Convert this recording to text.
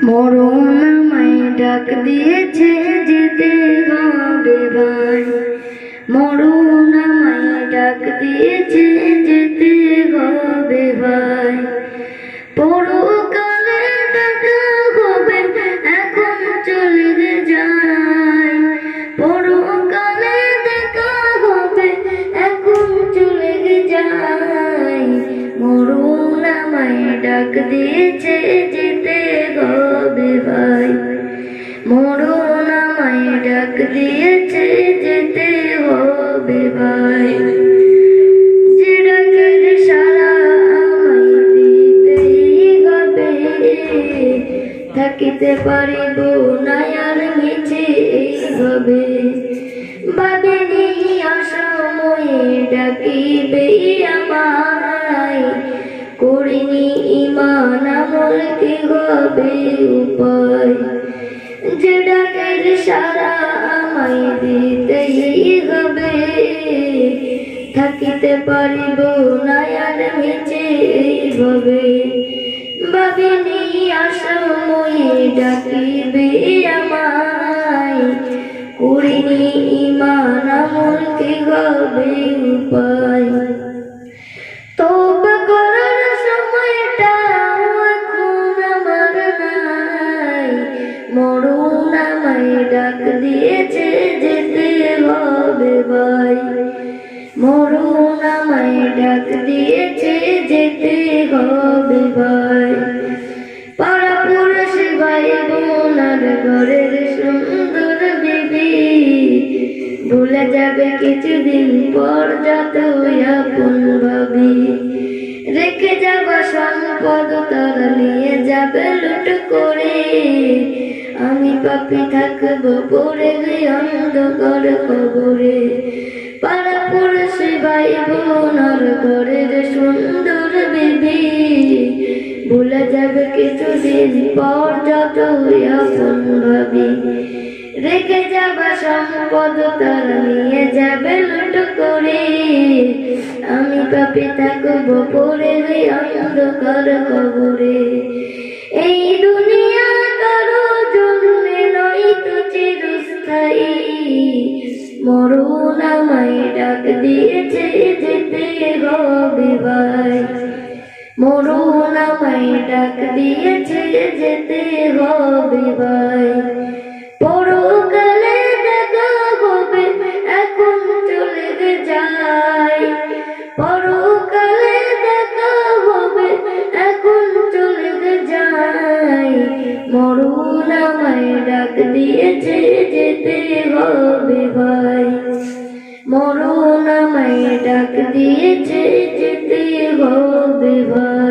মরণ আমায় ডাক দিয়েছে যেতে হবে ভাই, মরণ আমায় ডাক দিয়েছে যেতে হবে ভাই। পরকালে দেখা হবে এখন চলে যাই, পরকালে দেখা হবে এখন চলে যাই। মরণ আমায় ডাক দিয়েছে যেতে হবে ভাই, মরণ আমায় ডাক দিয়েছে যেতে হবে ভাই। যে ডাকের সারা আমায় দিতেই হবে, থাকিতে পারিব না আর মিছে এইভাবে। ভাবিনি অসময়ে ডাকিবে আমায়, করিনি ঈমান আমল কি হবে উপায়। যে ডাকের সারা আমায় দিতেই হবে, থাকিতে পারিব না আর মিছে এইভাবে। ভাবিনি অসময়ে ডাকিবে আমায়, করিনি ঈমান আমল কি হবে উপায়। তওবা করার সময়টা এখন আমার নাই, মরণ আমায় ডাক দিয়েছে যেতে হবে ভাই, মরণ আমায় ডাক দিয়েছে যেতে হবে ভাই। পাড়া পড়শি ভাই বোন আর ঘরের সুন্দর বিবি ভুলে যাবে কিছুদিন পর যতই আপন ভাবি। রেখে যাবা সম্পদ তারা নিয়ে যাবে লুট করে, আমি পাপী থাকবো পড়ে অন্ধকার কবরে। পাড়া পড়শি ভাই বোন আর ঘরের সুন্দর বিবি ভুলে যাবে কিছুদিন পর যতই আপন ভাবি। রেখে যাবা সম্পদ তারা নিয়ে যাবে লুট করে, আমি পাপী থাকবো পড়ে অন্ধকার কবরে। এই দুনিয়া কারো জন্যে নয় তো চিরস্থায়ী, মরণ আমায় ডাক দিয়েছে যেতে হবে ভাই, মরণ আমায় ডাক দিয়েছে যেতে হবে ভাই। পরকালে দেখা হবে এখন চলে যাই, পরকালে দেখা হবে এখন চলে যাই। মরণ আমায় ডাক দিয়েছে যেতে হবে ভাই, মরণ আমায় ডাক দিয়েছে যেতে হবে ভাই।